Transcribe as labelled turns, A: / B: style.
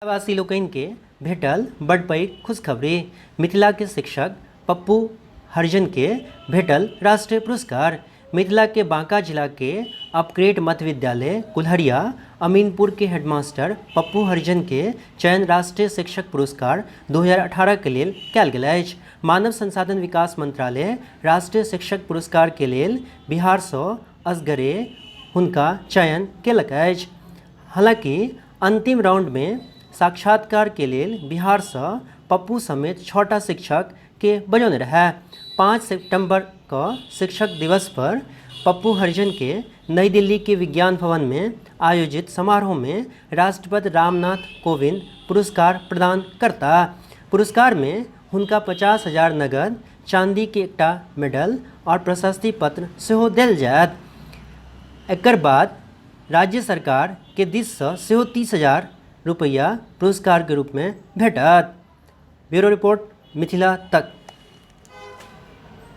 A: वासी लोकनि के भेटल बड़ पैघ खुशखबरी। मिथिला के शिक्षक पप्पू हरिजन के भेटल राष्ट्रीय पुरस्कार। मिथिला के बांका जिला के अपग्रेड मध्य विद्यालय कुल्हड़िया अमीनपुर के हेडमास्टर पप्पू हरिजन के चयन राष्ट्रीय शिक्षक पुरस्कार 2018 के लेल कयल गेल अछि। मानव संसाधन विकास मंत्रालय राष्ट्रीय शिक्षक पुरस्कार के लेल बिहार सँ असगरे हुनका चयन केलक अछि। हालांकि अंतिम राउंड में साक्षात्कार के लेल बिहार सँ पप्पू समेत 6टा शिक्षक के बजौने रहे। 5 सितंबर को शिक्षक दिवस पर पप्पू हरिजन के नई दिल्ली के विज्ञान भवन में आयोजित समारोह में राष्ट्रपति रामनाथ कोविंद पुरस्कार प्रदान करता। पुरस्कार में हुनका 50,000 नगद, चांदी के एकटा मेडल और प्रशस्ति पत्र सेहो देल जायत। एकर बाद राज्य सरकार के दिस सँ सेहो 30,000 रुपया पुरस्कार के रूप में भेटत। ब्यूरो रिपोर्ट, मिथिला तक।